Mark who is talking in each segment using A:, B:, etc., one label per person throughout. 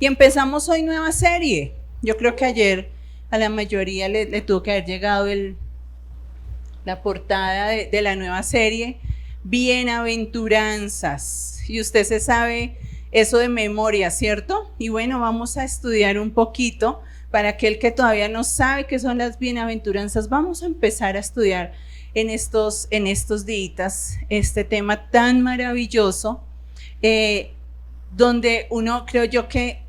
A: Y empezamos hoy nueva serie. Yo creo que ayer a la mayoría le tuvo que haber llegado la portada de la nueva serie, Bienaventuranzas. Y usted se sabe eso de memoria, ¿cierto? Y bueno, vamos a estudiar un poquito. Para aquel que todavía no sabe qué son las bienaventuranzas, vamos a empezar a estudiar en estos días este tema tan maravilloso, donde uno, creo yo que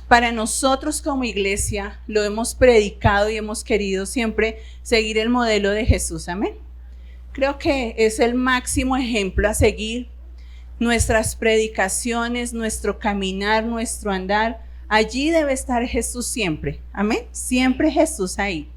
A: para nosotros como iglesia lo hemos predicado y hemos querido siempre seguir el modelo de Jesús, amén. Creo que es el máximo ejemplo a seguir. Nuestras predicaciones, nuestro caminar, nuestro andar, allí debe estar Jesús siempre, amén, siempre Jesús ahí.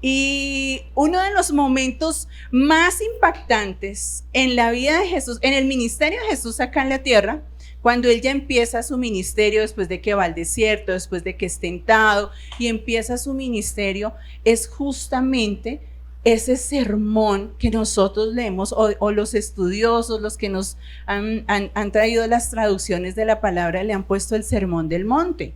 A: Y uno de los momentos más impactantes en la vida de Jesús, en el ministerio de Jesús acá en la tierra, cuando él ya empieza su ministerio, después de que va al desierto, después de que es tentado y empieza su ministerio, es justamente ese sermón que nosotros leemos, o los estudiosos, los que nos han traído las traducciones de la palabra, le han puesto el Sermón del Monte.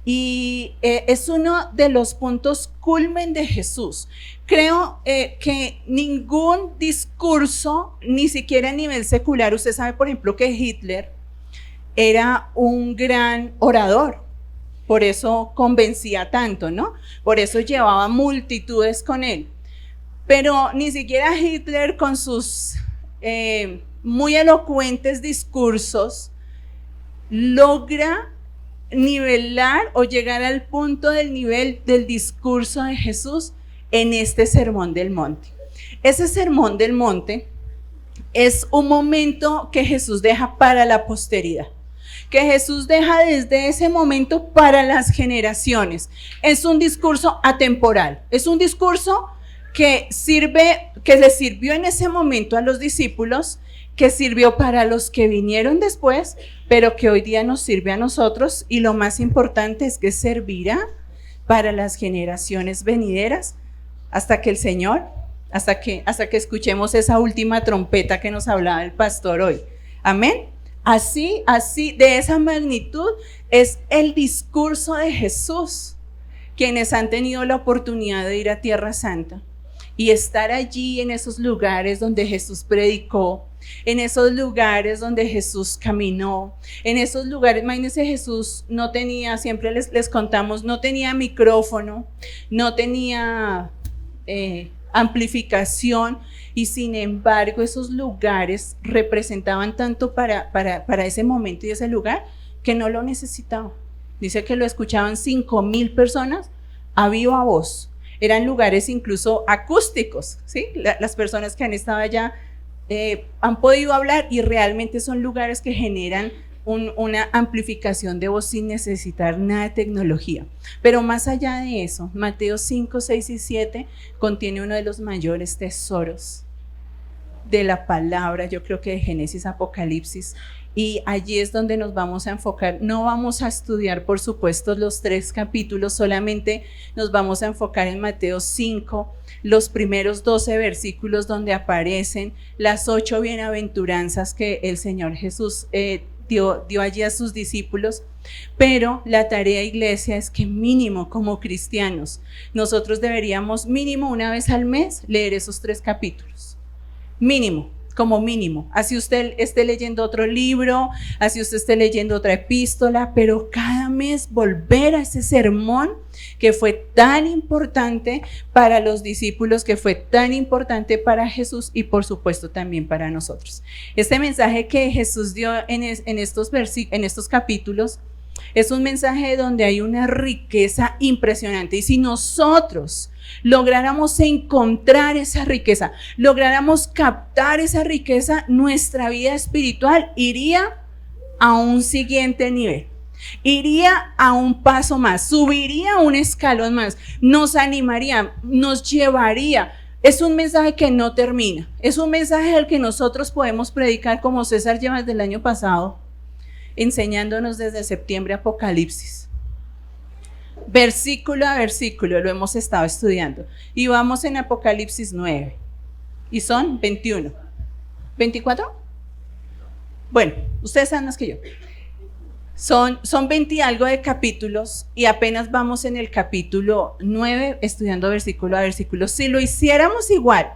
A: Y es uno de los puntos culmen de Jesús. Creo que ningún discurso, ni siquiera a nivel secular, usted sabe por ejemplo que Hitler era un gran orador, por eso convencía tanto, ¿no? Por eso llevaba multitudes con él. Pero ni siquiera Hitler, con sus muy elocuentes discursos, logra nivelar o llegar al punto del nivel del discurso de Jesús en este Sermón del Monte. Ese Sermón del Monte es un momento que Jesús deja para la posteridad, que Jesús deja desde ese momento para las generaciones. Es un discurso atemporal, es un discurso que le sirvió en ese momento a los discípulos, que sirvió para los que vinieron después, pero que hoy día nos sirve a nosotros, y lo más importante es que servirá para las generaciones venideras hasta que el Señor, hasta que escuchemos esa última trompeta que nos hablaba el pastor hoy. Amén. Así, de esa magnitud es el discurso de Jesús. Quienes han tenido la oportunidad de ir a Tierra Santa y estar allí en esos lugares donde Jesús predicó, en esos lugares donde Jesús caminó, en esos lugares, imagínense, Jesús no tenía, siempre les contamos, no tenía micrófono, no tenía amplificación, y sin embargo esos lugares representaban tanto para ese momento y ese lugar, que no lo necesitaba. Dice que lo escuchaban 5,000 personas a viva voz. Eran lugares incluso acústicos, ¿sí? Las personas que han estado allá han podido hablar, y realmente son lugares que generan una amplificación de voz sin necesitar nada de tecnología. Pero más allá de eso, Mateo 5, 6 y 7 contiene uno de los mayores tesoros de la palabra, yo creo que de Génesis a Apocalipsis, y allí es donde nos vamos a enfocar. No vamos a estudiar, por supuesto, los 3 capítulos, solamente nos vamos a enfocar en Mateo 5, los primeros 12 versículos, donde aparecen las 8 bienaventuranzas que el Señor Jesús dio allí a sus discípulos. Pero la tarea, iglesia, es que mínimo como cristianos nosotros deberíamos mínimo una vez al mes leer esos 3 capítulos, mínimo, como mínimo. Así usted esté leyendo otro libro, así usted esté leyendo otra epístola, pero cada mes volver a ese sermón que fue tan importante para los discípulos, que fue tan importante para Jesús y por supuesto también para nosotros. Este mensaje que Jesús dio en estos capítulos es un mensaje donde hay una riqueza impresionante, y si nosotros lográramos encontrar esa riqueza, lográramos captar esa riqueza, nuestra vida espiritual iría a un siguiente nivel, iría a un paso más, subiría un escalón más, nos animaría, nos llevaría. Es un mensaje que no termina, es un mensaje al que nosotros podemos predicar, como César lleva desde el año pasado, enseñándonos desde septiembre Apocalipsis. Versículo a versículo lo hemos estado estudiando, y vamos en Apocalipsis 9, y son 21, 24. Bueno, ustedes saben más que yo. Son 20 y algo de capítulos y apenas vamos en el capítulo 9 estudiando versículo a versículo. Si lo hiciéramos igual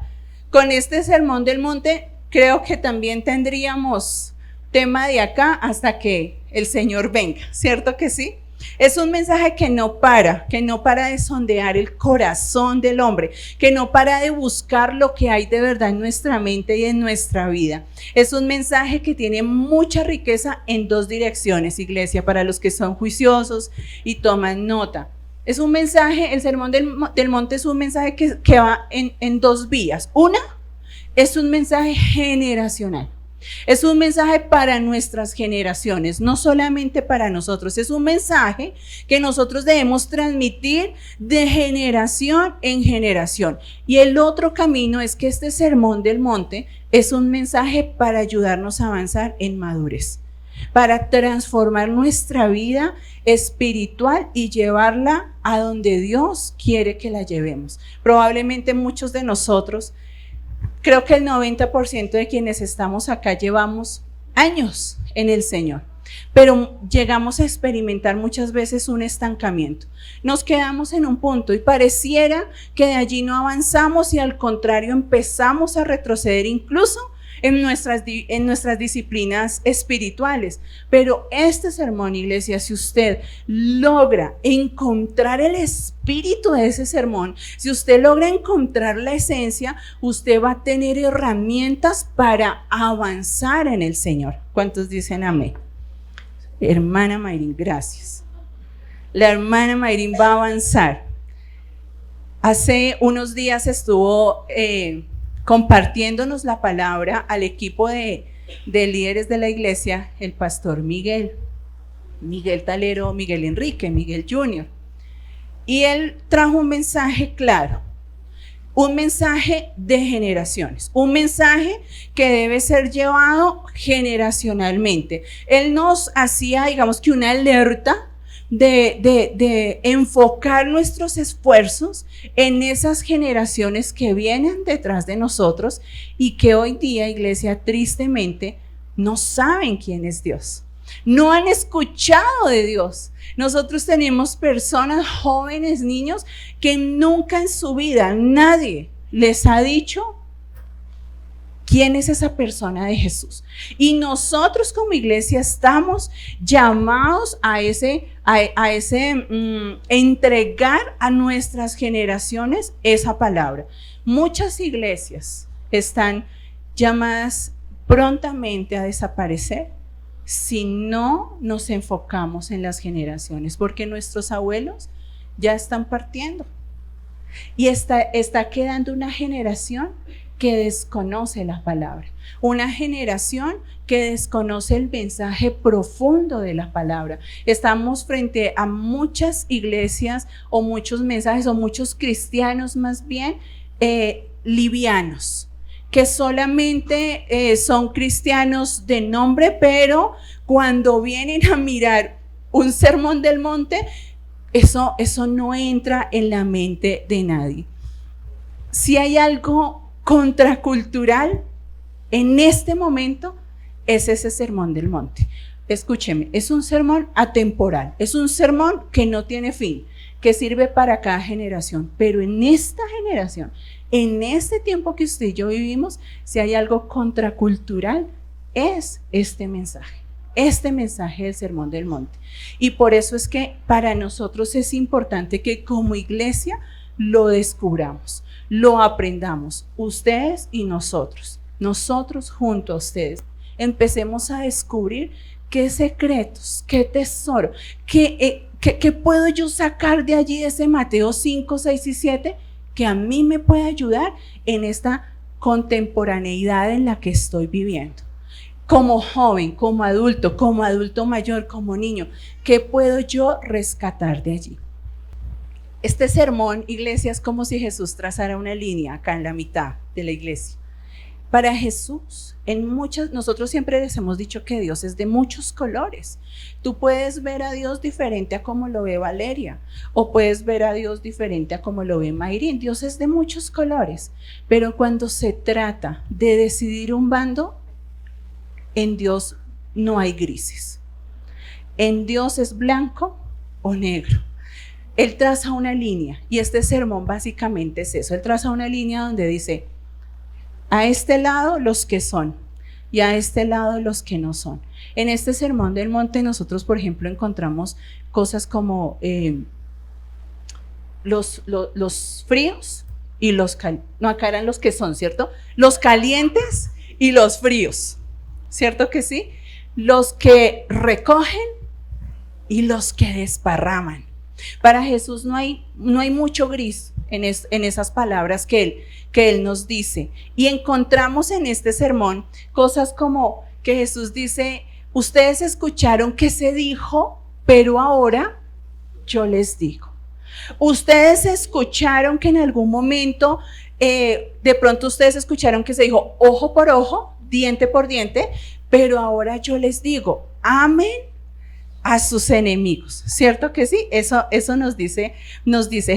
A: con este sermón del monte, creo que también tendríamos tema de acá hasta que el Señor venga, ¿cierto que sí? Es un mensaje que no para de sondear el corazón del hombre, que no para de buscar lo que hay de verdad en nuestra mente y en nuestra vida. Es un mensaje que tiene mucha riqueza en dos direcciones, iglesia, para los que son juiciosos y toman nota. Es un mensaje, el sermón del monte es un mensaje que va en dos vías. Una, es un mensaje generacional. Es un mensaje para nuestras generaciones, no solamente para nosotros. Es un mensaje que nosotros debemos transmitir de generación en generación. Y el otro camino es que este sermón del monte es un mensaje para ayudarnos a avanzar en madurez, para transformar nuestra vida espiritual y llevarla a donde Dios quiere que la llevemos. Probablemente muchos de nosotros, creo que el 90% de quienes estamos acá llevamos años en el Señor, pero llegamos a experimentar muchas veces un estancamiento. Nos quedamos en un punto y pareciera que de allí no avanzamos y al contrario empezamos a retroceder incluso en nuestras disciplinas espirituales. Pero este sermón, iglesia, si usted logra encontrar el espíritu de ese sermón, si usted logra encontrar la esencia, usted va a tener herramientas para avanzar en el Señor. ¿Cuántos dicen amén? Hermana Mayrín, gracias. La hermana Mayrín va a avanzar. Hace unos días estuvo compartiéndonos la palabra al equipo de líderes de la iglesia, el pastor Miguel Talero, Miguel Enrique, Miguel Jr. Y él trajo un mensaje claro, un mensaje de generaciones, un mensaje que debe ser llevado generacionalmente. Él nos hacía, digamos que una alerta de enfocar nuestros esfuerzos en esas generaciones que vienen detrás de nosotros y que hoy día, iglesia, tristemente no saben quién es Dios, no han escuchado de Dios. Nosotros tenemos personas, jóvenes, niños, que nunca en su vida nadie les ha dicho quién es esa persona de Jesús. Y nosotros como iglesia estamos llamados a entregar a nuestras generaciones esa palabra. Muchas iglesias están llamadas prontamente a desaparecer si no nos enfocamos en las generaciones, porque nuestros abuelos ya están partiendo y está quedando una generación que desconoce la palabra, una generación que desconoce el mensaje profundo de la palabra. Estamos frente a muchas iglesias o muchos mensajes o muchos cristianos más bien livianos, que solamente son cristianos de nombre, pero cuando vienen a mirar un sermón del monte, eso no entra en la mente de nadie. Si hay algo contracultural en este momento, es ese sermón del monte. Escúcheme, es un sermón atemporal, es un sermón que no tiene fin, que sirve para cada generación, pero en esta generación, en este tiempo que usted y yo vivimos, si hay algo contracultural, es este mensaje del sermón del monte. Y por eso es que para nosotros es importante que como iglesia lo descubramos, lo aprendamos, ustedes y nosotros junto a ustedes, empecemos a descubrir qué secretos, qué tesoro, qué puedo yo sacar de allí, de ese Mateo 5, 6 y 7, que a mí me puede ayudar en esta contemporaneidad en la que estoy viviendo. Como joven, como adulto mayor, como niño, ¿qué puedo yo rescatar de allí? Este sermón, iglesia, es como si Jesús trazara una línea acá en la mitad de la iglesia. Para Jesús, nosotros siempre les hemos dicho que Dios es de muchos colores. Tú puedes ver a Dios diferente a como lo ve Valeria, o puedes ver a Dios diferente a como lo ve Mayrín. Dios es de muchos colores, pero cuando se trata de decidir un bando, en Dios no hay grises. ¿En Dios es blanco o negro? Él traza una línea y este sermón básicamente es eso. Él traza una línea donde dice, a este lado los que son y a este lado los que no son. En este sermón del monte nosotros, por ejemplo, encontramos cosas como los fríos y los calientes. No, acá eran los que son, ¿cierto? Los calientes y los fríos, ¿cierto que sí? Los que recogen y los que desparraman. Para Jesús no hay mucho gris en esas palabras que él nos dice. Y encontramos en este sermón cosas como que Jesús dice, ustedes escucharon que se dijo, pero ahora yo les digo. Ustedes escucharon que en algún momento, de pronto ustedes escucharon que se dijo ojo por ojo, diente por diente, pero ahora yo les digo, amen a sus enemigos, ¿cierto que sí? Eso nos dice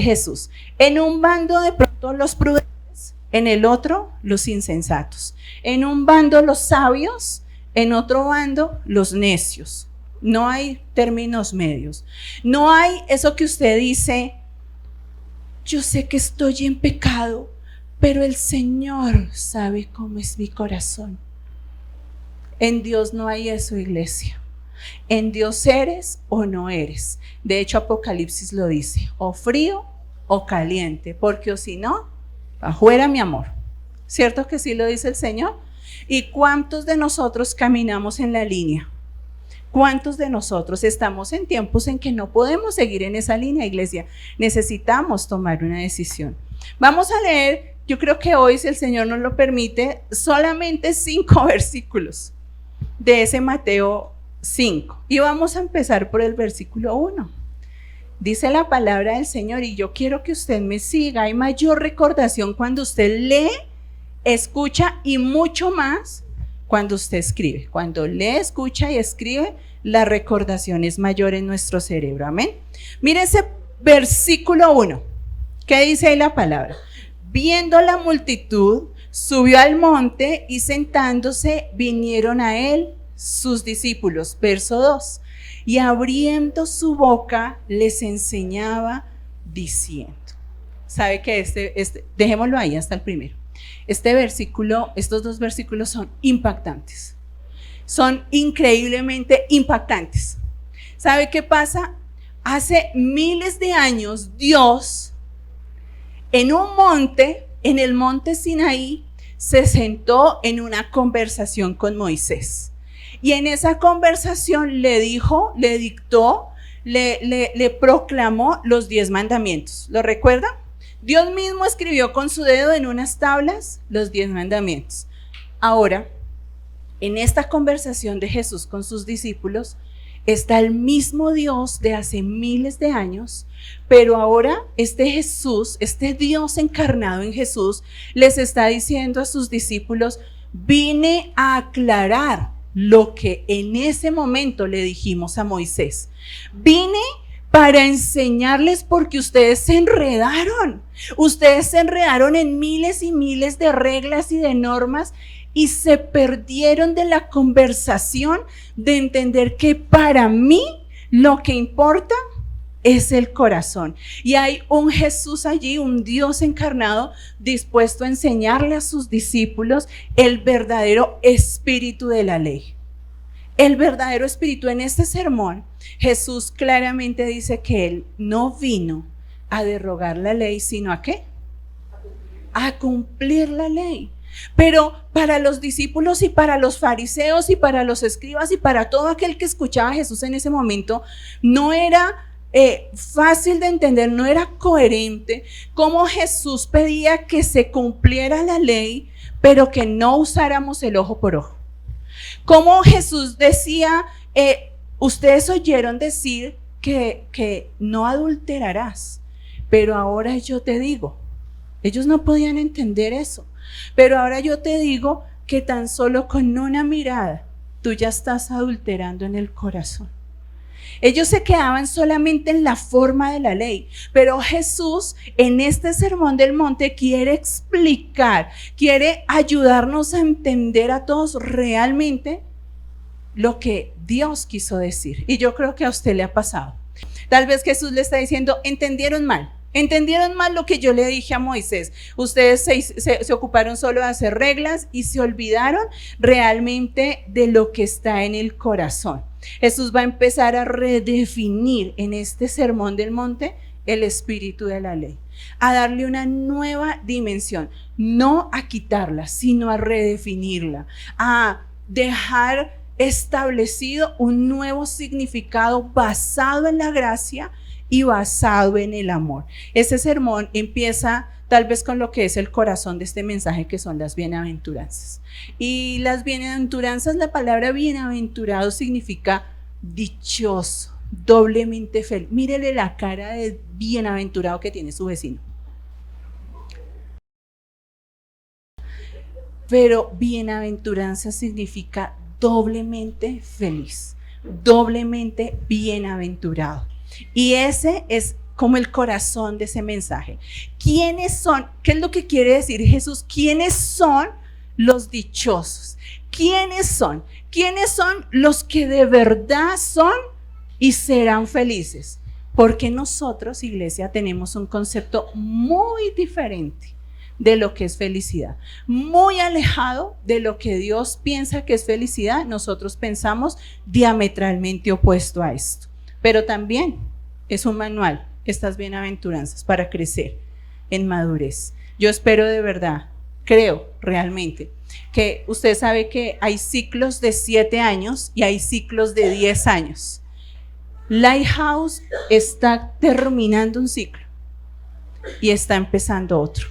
A: Jesús. En un bando de pronto los prudentes, en el otro los insensatos. En un bando los sabios, en otro bando los necios. No hay términos medios. No hay eso que usted dice, yo sé que estoy en pecado, pero el Señor sabe cómo es mi corazón. En Dios no hay eso, iglesia. En Dios eres o no eres. De hecho, Apocalipsis lo dice, o frío o caliente, porque o si no, afuera mi amor. ¿Cierto que sí lo dice el Señor? ¿Y cuántos de nosotros caminamos en la línea? ¿Cuántos de nosotros estamos en tiempos en que no podemos seguir en esa línea, iglesia? Necesitamos tomar una decisión. Vamos a leer, yo creo que hoy, si el Señor nos lo permite, solamente 5 versículos de ese Mateo 5. Y vamos a empezar por el versículo 1. Dice la palabra del Señor, y yo quiero que usted me siga. Hay mayor recordación cuando usted lee, escucha y mucho más cuando usted escribe. Cuando lee, escucha y escribe, la recordación es mayor en nuestro cerebro. Amén. Mire ese versículo 1. ¿Qué dice ahí la palabra? Viendo la multitud, subió al monte y sentándose vinieron a él sus discípulos. Verso 2. Y abriendo su boca les enseñaba diciendo. ¿Sabe que dejémoslo ahí hasta el primero? Estos 2 versículos son impactantes. Son increíblemente impactantes. ¿Sabe qué pasa? Hace miles de años Dios en un monte, en el monte Sinaí, se sentó en una conversación con Moisés. Y en esa conversación le dijo, le dictó, le proclamó los 10 mandamientos. ¿Lo recuerdan? Dios mismo escribió con su dedo en unas tablas los 10 mandamientos. Ahora, en esta conversación de Jesús con sus discípulos, está el mismo Dios de hace miles de años, pero ahora este Jesús, este Dios encarnado en Jesús, les está diciendo a sus discípulos, vine a aclarar lo que en ese momento le dijimos a Moisés. Vine para enseñarles porque ustedes se enredaron en miles y miles de reglas y de normas y se perdieron de la conversación de entender que para mí lo que importa es el corazón. Y hay un Jesús allí, un Dios encarnado, dispuesto a enseñarle a sus discípulos el verdadero espíritu de la ley. El verdadero espíritu. En este sermón, Jesús claramente dice que Él no vino a derogar la ley, sino ¿a qué? A cumplir la ley. Pero para los discípulos y para los fariseos y para los escribas y para todo aquel que escuchaba a Jesús en ese momento, no era fácil de entender, no era coherente cómo Jesús pedía que se cumpliera la ley, pero que no usáramos el ojo por ojo. Cómo Jesús decía, ustedes oyeron decir que no adulterarás, pero ahora yo te digo. Ellos no podían entender eso, pero ahora yo te digo que tan solo con una mirada tú ya estás adulterando en el corazón. Ellos se quedaban solamente en la forma de la ley, pero Jesús en este sermón del monte quiere explicar, quiere ayudarnos a entender a todos realmente lo que Dios quiso decir. Y yo creo que a usted le ha pasado. Tal vez Jesús le está diciendo, entendieron mal lo que yo le dije a Moisés. Ustedes se ocuparon solo de hacer reglas y se olvidaron realmente de lo que está en el corazón. Jesús va a empezar a redefinir en este sermón del monte el espíritu de la ley, a darle una nueva dimensión, no a quitarla, sino a redefinirla, a dejar establecido un nuevo significado basado en la gracia y basado en el amor. Este sermón empieza tal vez con lo que es el corazón de este mensaje, que son las bienaventuranzas. Y las bienaventuranzas, la palabra bienaventurado significa dichoso, doblemente feliz. Mírele la cara de bienaventurado que tiene su vecino. Pero bienaventuranza significa doblemente feliz, doblemente bienaventurado. Y ese es como el corazón de ese mensaje. ¿Quiénes son? ¿Qué es lo que quiere decir Jesús? ¿Quiénes son los dichosos? ¿Quiénes son? ¿Quiénes son los que de verdad son y serán felices? Porque nosotros, iglesia, tenemos un concepto muy diferente de lo que es felicidad, muy alejado de lo que Dios piensa que es felicidad. Nosotros pensamos diametralmente opuesto a esto. Pero también es un manual, estas bienaventuranzas, para crecer en madurez. Yo espero de verdad, creo realmente, que usted sabe que hay ciclos de 7 años y hay ciclos de 10 años. Lighthouse está terminando un ciclo y está empezando otro.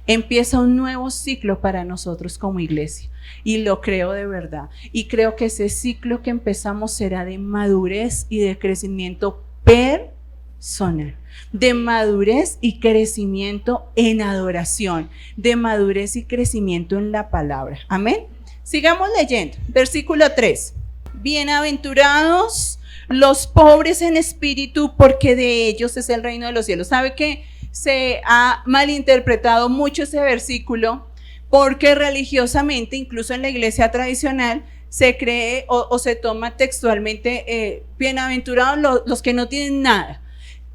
A: Empieza un nuevo ciclo para nosotros como iglesia, y lo creo de verdad. Y creo que ese ciclo que empezamos será de madurez y de crecimiento personal, de madurez y crecimiento en adoración, de madurez y crecimiento en la palabra. Amén. Sigamos leyendo. Versículo 3. Bienaventurados los pobres en espíritu, porque de ellos es el reino de los cielos. ¿Sabe qué? Se ha malinterpretado mucho ese versículo, porque religiosamente, incluso en la iglesia tradicional, se cree o se toma textualmente bienaventurados los que no tienen nada,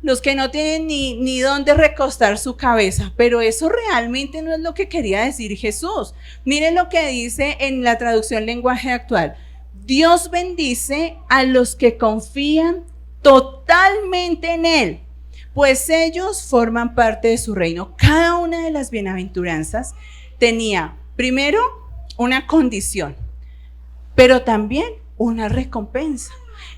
A: los que no tienen ni dónde recostar su cabeza. Pero eso realmente no es lo que quería decir Jesús. Miren lo que dice en la traducción lenguaje actual: Dios bendice a los que confían totalmente en Él, pues ellos forman parte de su reino. Cada una de las bienaventuranzas tenía primero una condición, pero también una recompensa.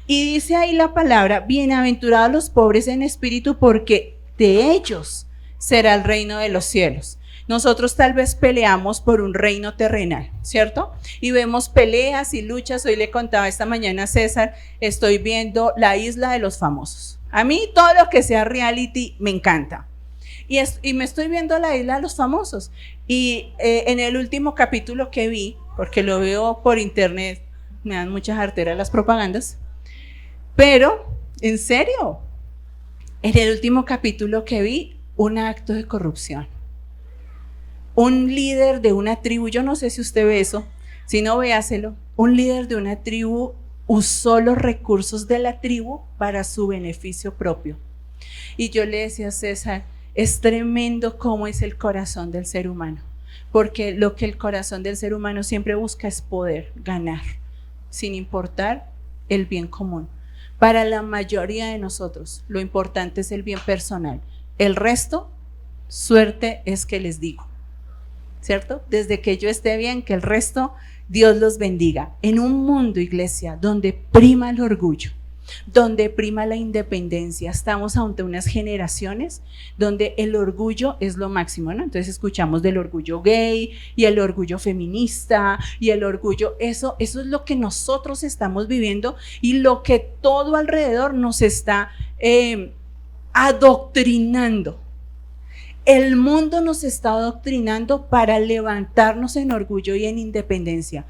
A: Y dice ahí la palabra: bienaventurados los pobres en espíritu, porque de ellos será el reino de los cielos. Nosotros tal vez peleamos por un reino terrenal, ¿cierto? Y vemos peleas y luchas. Hoy le contaba esta mañana a César, estoy viendo La Isla de los Famosos. A mí todo lo que sea reality me encanta. Y me estoy viendo La Isla de los Famosos. Y en el último capítulo que vi, porque lo veo por internet, me dan muchas arteras las propagandas, pero en serio, en el último capítulo que vi, un acto de corrupción. Un líder de una tribu, yo no sé si usted ve eso, si no, véaselo. Un líder de una tribu usó los recursos de la tribu para su beneficio propio. Y yo le decía a César, es tremendo cómo es el corazón del ser humano, porque lo que el corazón del ser humano siempre busca es poder, ganar, sin importar el bien común. Para la mayoría de nosotros, lo importante es el bien personal. El resto, suerte es que les digo, ¿cierto? Desde que yo esté bien, que el resto, Dios los bendiga. En un mundo, iglesia, donde prima el orgullo, donde prima la independencia, estamos ante unas generaciones donde el orgullo es lo máximo, ¿no? Entonces escuchamos del orgullo gay y el orgullo feminista y el orgullo, eso es lo que nosotros estamos viviendo y lo que todo alrededor nos está adoctrinando. El mundo nos está adoctrinando para levantarnos en orgullo y en independencia.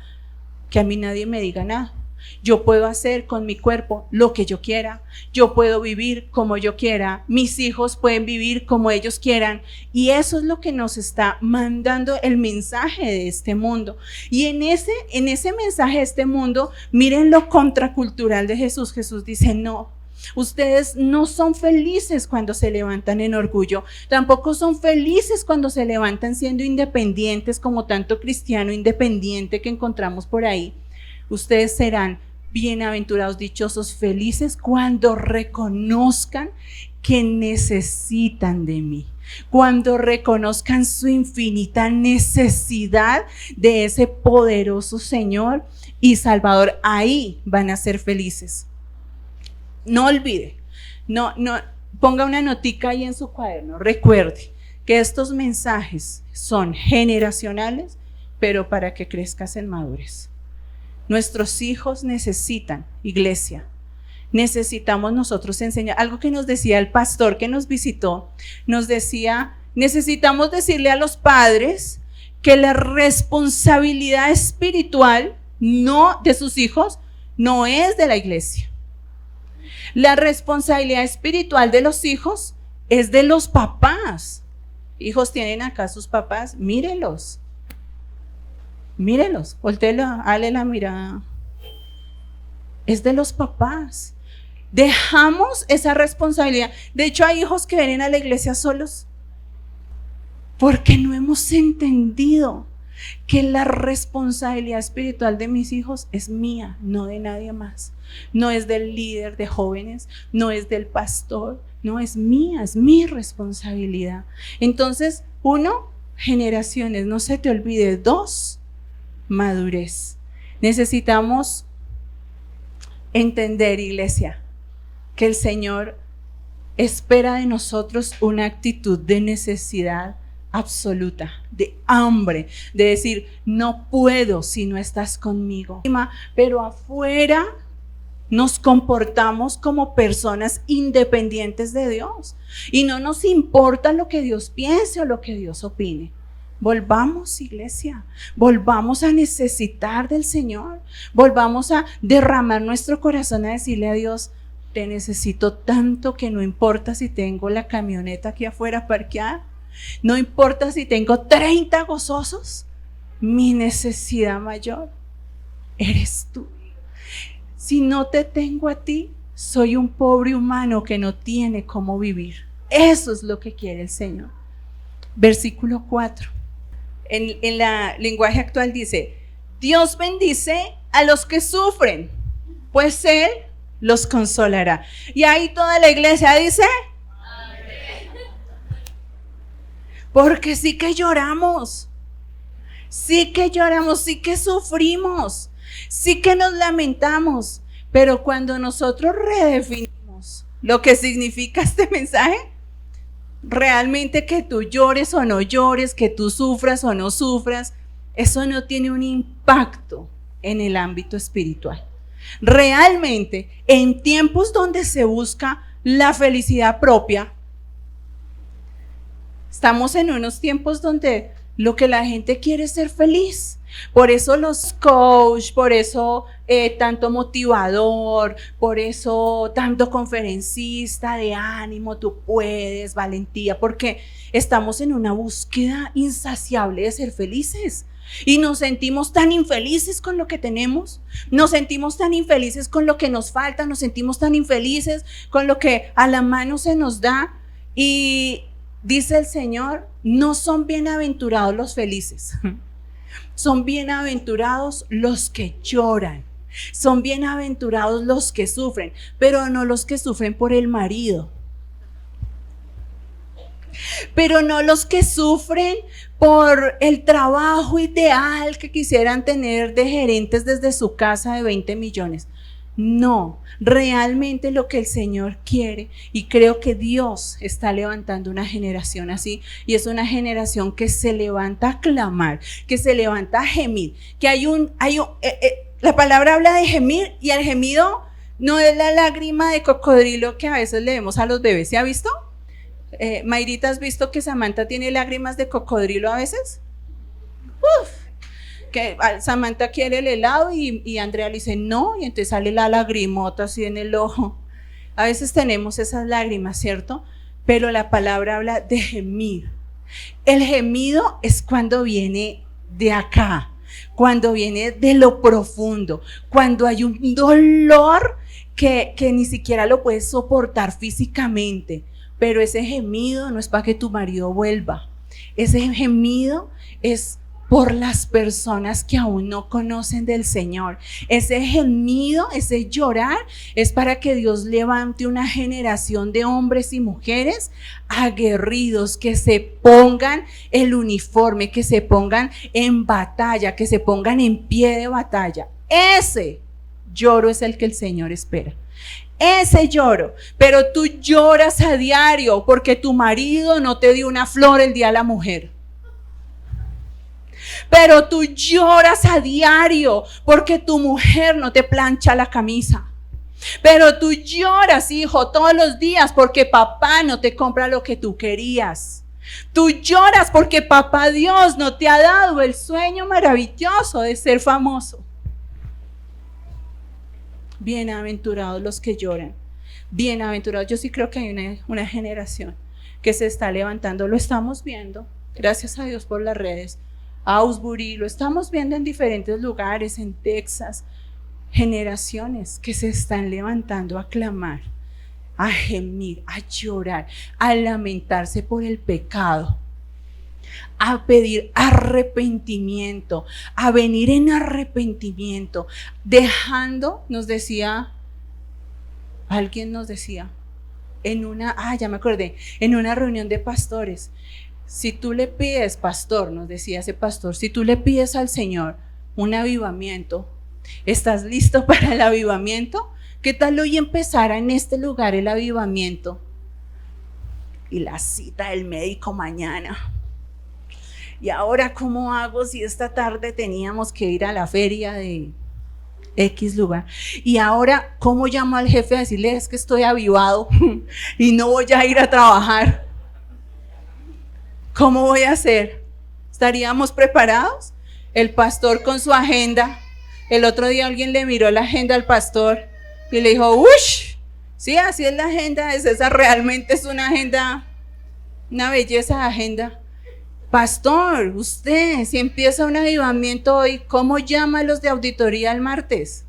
A: Que a mí nadie me diga nada, Yo puedo hacer con mi cuerpo lo que yo quiera. Yo puedo vivir como yo quiera. Mis hijos pueden vivir como ellos quieran. Y eso es lo que nos está mandando el mensaje de este mundo. Y en ese mensaje de este mundo, miren lo contracultural de Jesús. Jesús dice, no. Ustedes no son felices cuando se levantan en orgullo, tampoco son felices cuando se levantan siendo independientes, como tanto cristiano independiente que encontramos por ahí. Ustedes serán bienaventurados, dichosos, felices cuando reconozcan que necesitan de mí, cuando reconozcan su infinita necesidad de ese poderoso Señor y Salvador. Ahí van a ser felices. No olvide, no, ponga una notica ahí en su cuaderno. Recuerde que estos mensajes son generacionales, pero para que crezcas en madurez. Nuestros hijos necesitan, iglesia, necesitamos nosotros enseñar. Algo que nos decía el pastor que nos visitó, nos decía, necesitamos decirle a los padres que la responsabilidad espiritual no de sus hijos no es de la iglesia. La responsabilidad espiritual de los hijos es de los papás. Hijos, ¿tienen acá sus papás? Mírenlos. Mírenlos, voltéelo, hale la mirada. Es de los papás. Dejamos esa responsabilidad. De hecho, hay hijos que vienen a la iglesia solos porque no hemos entendido que la responsabilidad espiritual de mis hijos es mía, no de nadie más. No es del líder de jóvenes, no es del pastor, no es mía, es mi responsabilidad. Entonces, 1, generaciones, no se te olvide. 2, madurez. Necesitamos entender, iglesia, que el Señor espera de nosotros una actitud de necesidad absoluta, de hambre, de decir, no puedo si no estás conmigo. Pero afuera nos comportamos como personas independientes de Dios y no nos importa lo que Dios piense o lo que Dios opine. Volvamos, iglesia, volvamos a necesitar del Señor, volvamos a derramar nuestro corazón a decirle a Dios, te necesito tanto que no importa si tengo la camioneta aquí afuera parqueada, no importa si tengo 30 gozosos, mi necesidad mayor eres tú. Si no te tengo a ti, soy un pobre humano que no tiene cómo vivir. Eso es lo que quiere el Señor. Versículo 4. En la lenguaje actual dice, Dios bendice a los que sufren, pues Él los consolará. Y ahí toda la iglesia dice, porque sí que lloramos, sí que sufrimos, sí que nos lamentamos, pero cuando nosotros redefinimos lo que significa este mensaje, realmente que tú llores o no llores, que tú sufras o no sufras, eso no tiene un impacto en el ámbito espiritual. Realmente, en tiempos donde se busca la felicidad propia, estamos en unos tiempos donde lo que la gente quiere es ser feliz. Por eso los coach, por eso tanto motivador, por eso tanto conferencista de ánimo, tú puedes, valentía, porque estamos en una búsqueda insaciable de ser felices. Y nos sentimos tan infelices con lo que tenemos, nos sentimos tan infelices con lo que nos falta, nos sentimos tan infelices con lo que a la mano se nos da. Y dice el Señor, no son bienaventurados los felices, son bienaventurados los que lloran, son bienaventurados los que sufren, pero no los que sufren por el marido, pero no los que sufren por el trabajo ideal que quisieran tener de gerentes desde su casa de 20 millones. No, realmente lo que el Señor quiere, y creo que Dios está levantando una generación así, y es una generación que se levanta a clamar, que se levanta a gemir, que la palabra habla de gemir, y el gemido no es la lágrima de cocodrilo que a veces le vemos a los bebés. ¿Se ha visto? Mayrita, ¿has visto que Samantha tiene lágrimas de cocodrilo a veces? que Samantha quiere el helado y Andrea le dice no, y entonces sale la lagrimota así en el ojo. A veces tenemos esas lágrimas, ¿cierto? Pero la palabra habla de gemir. El gemido es cuando viene de acá, cuando viene de lo profundo, cuando hay un dolor que ni siquiera lo puedes soportar físicamente, pero ese gemido no es para que tu marido vuelva, ese gemido es por las personas que aún no conocen del Señor. Ese gemido, ese llorar es para que Dios levante una generación de hombres y mujeres aguerridos, que se pongan el uniforme, que se pongan en batalla, que se pongan en pie de batalla. Ese lloro es el que el Señor espera. Ese lloro, pero tú lloras a diario porque tu marido no te dio una flor el día de la mujer. Pero tú lloras a diario porque tu mujer no te plancha la camisa. Pero tú lloras, hijo, todos los días porque papá no te compra lo que tú querías. Tú lloras porque papá Dios no te ha dado el sueño maravilloso de ser famoso. Bienaventurados los que lloran. Bienaventurados. Yo sí creo que hay una generación que se está levantando. Lo estamos viendo, gracias a Dios por las redes. Ausbury, lo estamos viendo en diferentes lugares, en Texas, generaciones que se están levantando a clamar, a gemir, a llorar, a lamentarse por el pecado, a pedir arrepentimiento, a venir en arrepentimiento, dejando, alguien nos decía, en una reunión de pastores, si tú le pides, pastor, nos decía ese pastor, si tú le pides al Señor un avivamiento, ¿estás listo para el avivamiento? ¿Qué tal hoy empezara en este lugar el avivamiento? Y la cita del médico mañana. Y ahora, ¿cómo hago si esta tarde teníamos que ir a la feria de X lugar? Y ahora, ¿cómo llamo al jefe a decirle es que estoy avivado y no voy a ir a trabajar? ¿Cómo voy a hacer? ¿Estaríamos preparados? El pastor con su agenda. El otro día alguien le miró la agenda al pastor y le dijo, ¡ush! Sí, así es la agenda, esa realmente es una agenda, una belleza de agenda. Pastor, usted, si empieza un avivamiento hoy, ¿cómo llama a los de auditoría el martes?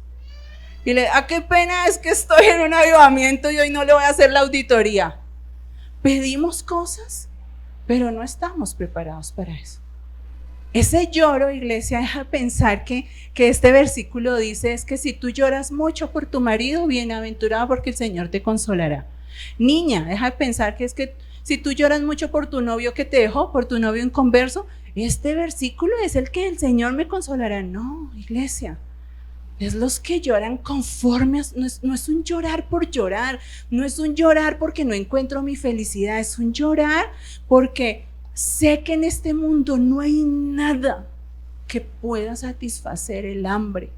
A: Y qué pena, es que estoy en un avivamiento y hoy no le voy a hacer la auditoría. Pedimos cosas, pero no estamos preparados para eso. Ese lloro, iglesia, deja pensar que este versículo dice es que si tú lloras mucho por tu marido, bienaventurado porque el Señor te consolará. Niña, deja pensar que es que si tú lloras mucho por tu novio que te dejó, por tu novio inconverso, este versículo es el que el Señor me consolará. No, iglesia. Es los que lloran conforme, no es un llorar por llorar, no es un llorar porque no encuentro mi felicidad, es un llorar porque sé que en este mundo no hay nada que pueda satisfacer el hambre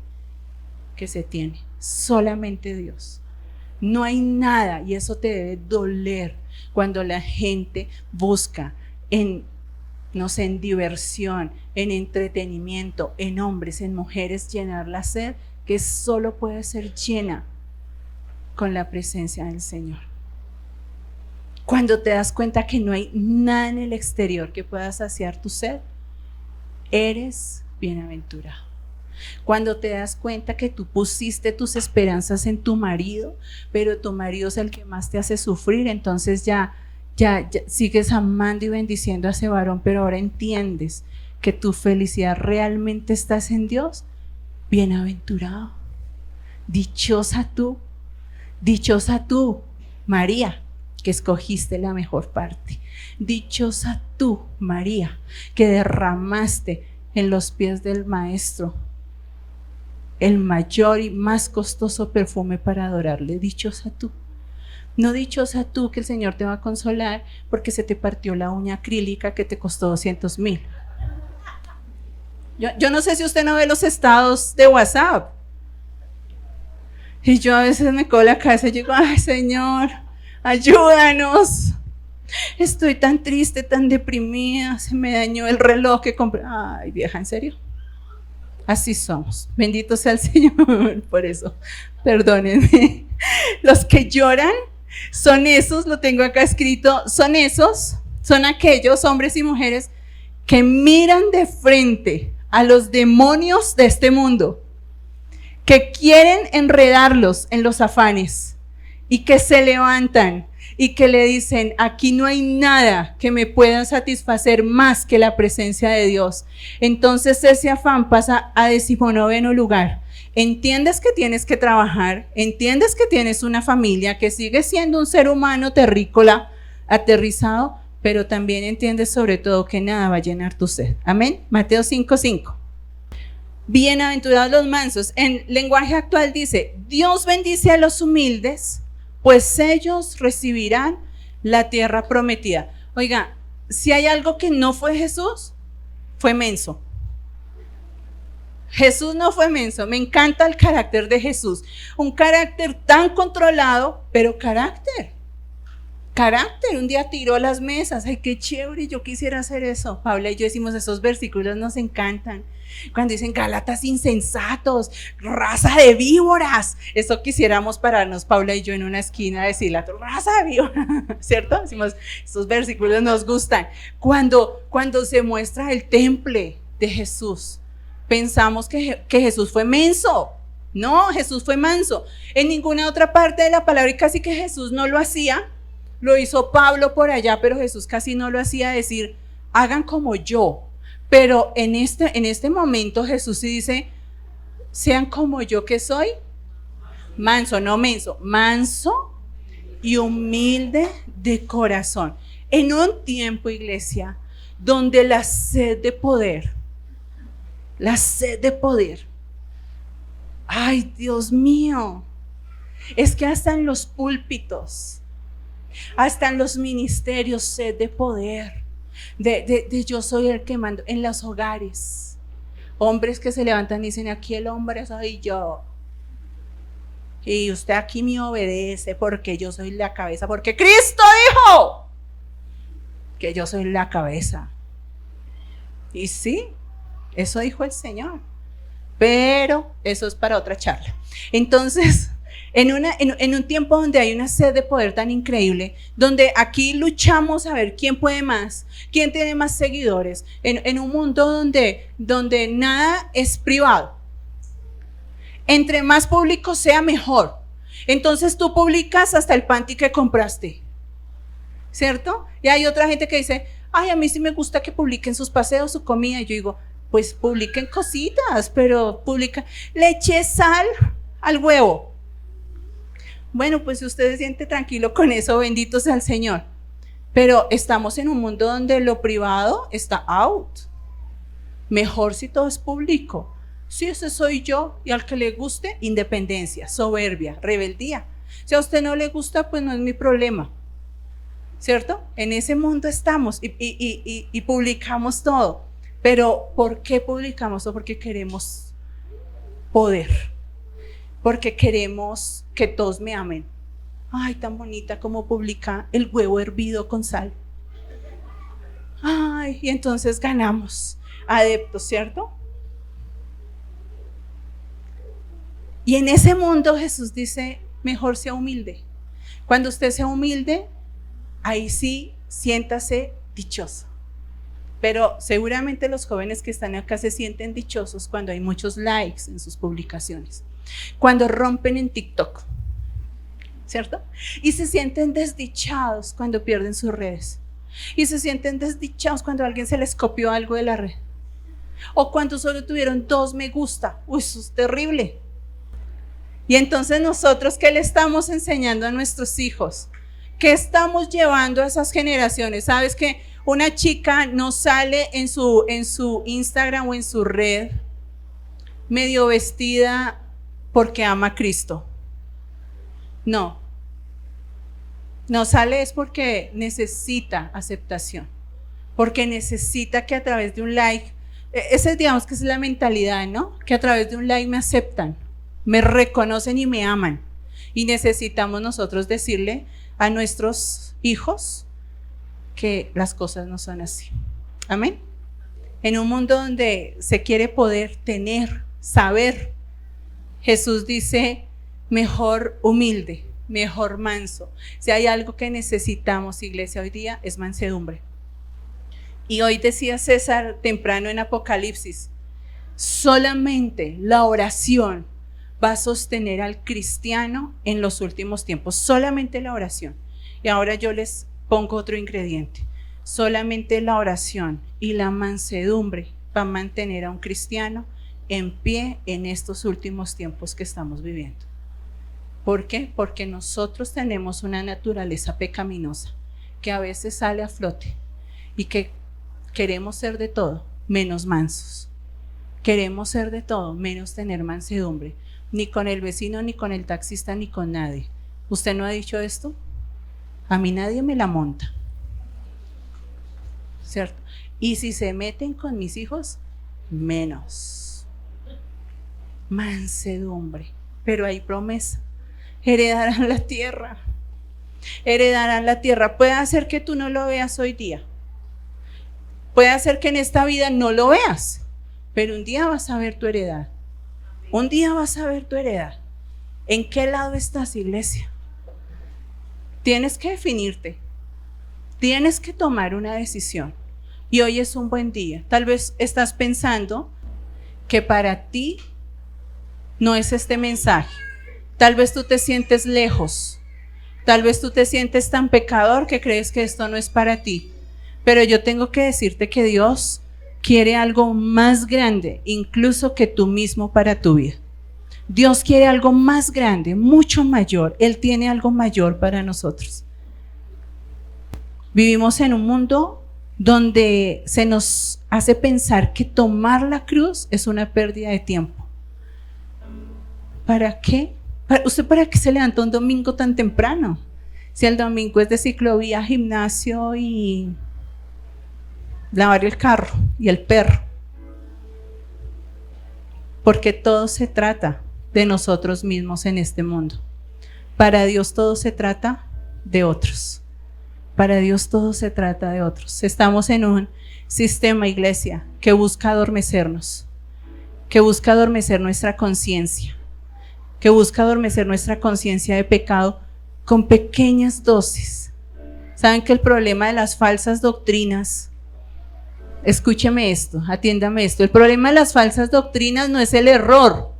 A: que se tiene, solamente Dios. No hay nada y eso te debe doler cuando la gente busca en diversión, en entretenimiento, en hombres, en mujeres, llenar la sed que solo puede ser llena con la presencia del Señor. Cuando te das cuenta que no hay nada en el exterior que pueda saciar tu sed, eres bienaventurado. Cuando te das cuenta que tú pusiste tus esperanzas en tu marido, pero tu marido es el que más te hace sufrir, entonces ya sigues amando y bendiciendo a ese varón, pero ahora entiendes que tu felicidad realmente estás en Dios. Bienaventurado, dichosa tú, María, que escogiste la mejor parte. Dichosa tú, María, que derramaste en los pies del Maestro el mayor y más costoso perfume para adorarle. Dichosa tú. No dichosa tú que el Señor te va a consolar porque se te partió la uña acrílica que te costó 200,000. Yo no sé si usted no ve los estados de WhatsApp. Y yo a veces me cojo la cabeza y digo, ay Señor, ayúdanos. Estoy tan triste, tan deprimida, se me dañó el reloj que compré. Ay vieja, ¿en serio? Así somos. Bendito sea el Señor por eso. Perdónenme. Los que lloran son esos, lo tengo acá escrito, son aquellos hombres y mujeres que miran de frente a los demonios de este mundo, que quieren enredarlos en los afanes y que se levantan y que le dicen: aquí no hay nada que me pueda satisfacer más que la presencia de Dios. Entonces ese afán pasa a 19º lugar. Entiendes que tienes que trabajar, entiendes que tienes una familia, que sigue siendo un ser humano terrícola, aterrizado, pero también entiendes sobre todo que nada va a llenar tu sed. Amén. Mateo 5:5. Bienaventurados los mansos. En lenguaje actual dice: Dios bendice a los humildes, pues ellos recibirán la tierra prometida. Oiga, si hay algo que no fue Jesús, fue menso. Jesús no fue menso. Me encanta el carácter de Jesús. Un carácter tan controlado, pero carácter. Un día tiró las mesas. Ay, qué chévere, yo quisiera hacer eso. Paula y yo decimos, esos versículos nos encantan. Cuando dicen: Gálatas insensatos, raza de víboras. Eso quisiéramos pararnos, Paula y yo, en una esquina, decir: la raza de víboras, ¿cierto? Decimos, esos versículos nos gustan. Cuando se muestra el temple de Jesús, pensamos que Jesús fue menso. No, Jesús fue manso. En ninguna otra parte de la palabra, y casi que Jesús no lo hacía. Lo hizo Pablo por allá, pero Jesús casi no lo hacía, decir: hagan como yo. Pero en este momento Jesús sí dice: sean como yo, que soy manso, no menso, manso y humilde de corazón. En un tiempo, iglesia, donde la sed de poder, ay, Dios mío, es que hasta en los púlpitos, hasta en los ministerios, sed de poder, de yo soy el que mando, en los hogares, hombres que se levantan y dicen: aquí el hombre soy yo, y usted aquí me obedece porque yo soy la cabeza, porque Cristo dijo que yo soy la cabeza. Y sí, eso dijo el Señor, pero eso es para otra charla. Entonces, en un tiempo donde hay una sed de poder tan increíble, donde aquí luchamos a ver quién puede más, quién tiene más seguidores, en un mundo donde nada es privado, entre más público sea mejor. Entonces tú publicas hasta el panty que compraste, ¿cierto? Y hay otra gente que dice: ay, a mí sí me gusta que publiquen sus paseos, su comida. Y yo digo: pues publiquen cositas, pero le eché sal al huevo. Bueno, pues si usted se siente tranquilo con eso, bendito sea el Señor. Pero estamos en un mundo donde lo privado está out. Mejor si todo es público. Si ese soy yo, y al que le guste, independencia, soberbia, rebeldía. Si a usted no le gusta, pues no es mi problema, ¿cierto? En ese mundo estamos y publicamos todo. Pero ¿por qué publicamos todo? Porque queremos poder, porque queremos que todos me amen. Ay, tan bonita como publica el huevo hervido con sal. Ay, y entonces ganamos adeptos, ¿cierto? Y en ese mundo Jesús dice: mejor sea humilde. Cuando usted sea humilde, ahí sí, siéntase dichoso. Pero seguramente los jóvenes que están acá se sienten dichosos cuando hay muchos likes en sus publicaciones, cuando rompen en TikTok, ¿cierto? Y se sienten desdichados cuando pierden sus redes, y se sienten desdichados cuando a alguien se les copió algo de la red, o cuando solo tuvieron 2 me gusta. Uy, eso es terrible. Y entonces nosotros, ¿qué le estamos enseñando a nuestros hijos? ¿Qué estamos llevando a esas generaciones? ¿Sabes que una chica no sale en su Instagram o en su red medio vestida porque ama a Cristo? No sale es porque necesita aceptación, porque necesita que a través de un like, digamos que es la mentalidad, ¿no? Que a través de un like me aceptan, me reconocen y me aman. Y necesitamos nosotros decirle a nuestros hijos que las cosas no son así. Amén. En un mundo donde se quiere poder tener saber. Jesús dice, mejor humilde, mejor manso. Si hay algo que necesitamos, iglesia, hoy día es mansedumbre. Y hoy decía César temprano en Apocalipsis, solamente la oración va a sostener al cristiano en los últimos tiempos, solamente la oración. Y ahora yo les pongo otro ingrediente, solamente la oración y la mansedumbre va a mantener a un cristiano en pie en estos últimos tiempos que estamos viviendo. ¿Por qué? Porque nosotros tenemos una naturaleza pecaminosa que a veces sale a flote y que queremos ser de todo menos mansos. Queremos ser de todo menos tener mansedumbre, ni con el vecino, ni con el taxista, ni con nadie. ¿Usted no ha dicho esto? A mí nadie me la monta, ¿cierto? Y si se meten con mis hijos, menos. Mansedumbre. Pero hay promesa. Heredarán la tierra. Heredarán la tierra. Puede ser que tú no lo veas hoy día. Puede ser que en esta vida no lo veas. Pero un día vas a ver tu heredad. Un día vas a ver tu heredad. ¿En qué lado estás, iglesia? Tienes que definirte. Tienes que tomar una decisión. Y hoy es un buen día. Tal vez estás pensando que para ti no es este mensaje. Tal vez tú te sientes lejos. Tal vez tú te sientes tan pecador que crees que esto no es para ti. Pero yo tengo que decirte que Dios quiere algo más grande, incluso que tú mismo para tu vida. Dios quiere algo más grande, mucho mayor. Él tiene algo mayor para nosotros. Vivimos en un mundo donde se nos hace pensar que tomar la cruz es una pérdida de tiempo. ¿Para qué? ¿Usted para qué se levanta un domingo tan temprano? Si el domingo es de ciclovía, gimnasio y lavar el carro y el perro. Porque todo se trata de nosotros mismos en este mundo. Para Dios todo se trata de otros. Para Dios todo se trata de otros. Estamos en un sistema, iglesia, que busca adormecernos, que busca adormecer nuestra conciencia, que busca adormecer nuestra conciencia de pecado con pequeñas dosis. ¿Saben que el problema de las falsas doctrinas? Escúcheme esto, atiéndame esto. El problema de las falsas doctrinas no es el error.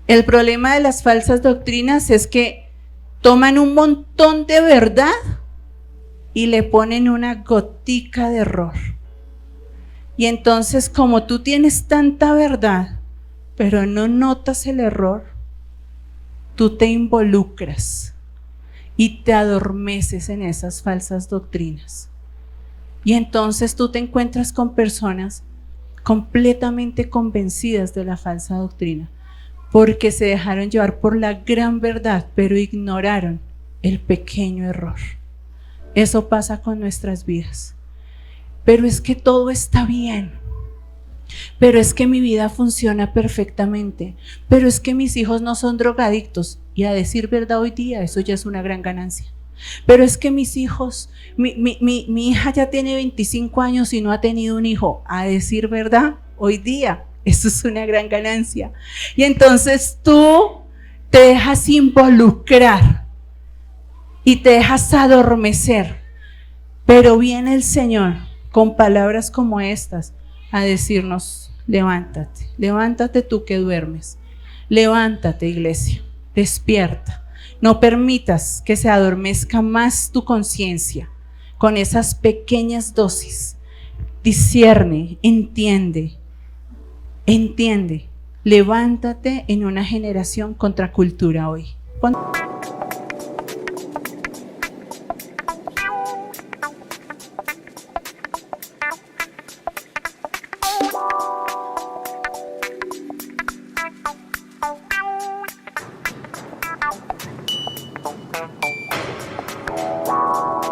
A: El problema de las falsas doctrinas es que toman un montón de verdad y le ponen una gotica de error. Y entonces, como tú tienes tanta verdad, pero no notas el error, tú te involucras y te adormeces en esas falsas doctrinas. Y entonces tú te encuentras con personas completamente convencidas de la falsa doctrina, porque se dejaron llevar por la gran verdad, pero ignoraron el pequeño error. Eso pasa con nuestras vidas. Pero es que todo está bien. Pero es que mi vida funciona perfectamente. Pero es que mis hijos no son drogadictos. Y a decir verdad hoy día, eso ya es una gran ganancia. Pero es que mis hijos, mi hija ya tiene 25 años y no ha tenido un hijo. A decir verdad, hoy día, eso es una gran ganancia. Y entonces tú te dejas involucrar y te dejas adormecer. Pero viene el Señor con palabras como estas a decirnos: levántate, levántate tú que duermes. Levántate, iglesia, despierta. No permitas que se adormezca más tu conciencia con esas pequeñas dosis. Discierne, entiende. Levántate en una generación contracultura hoy.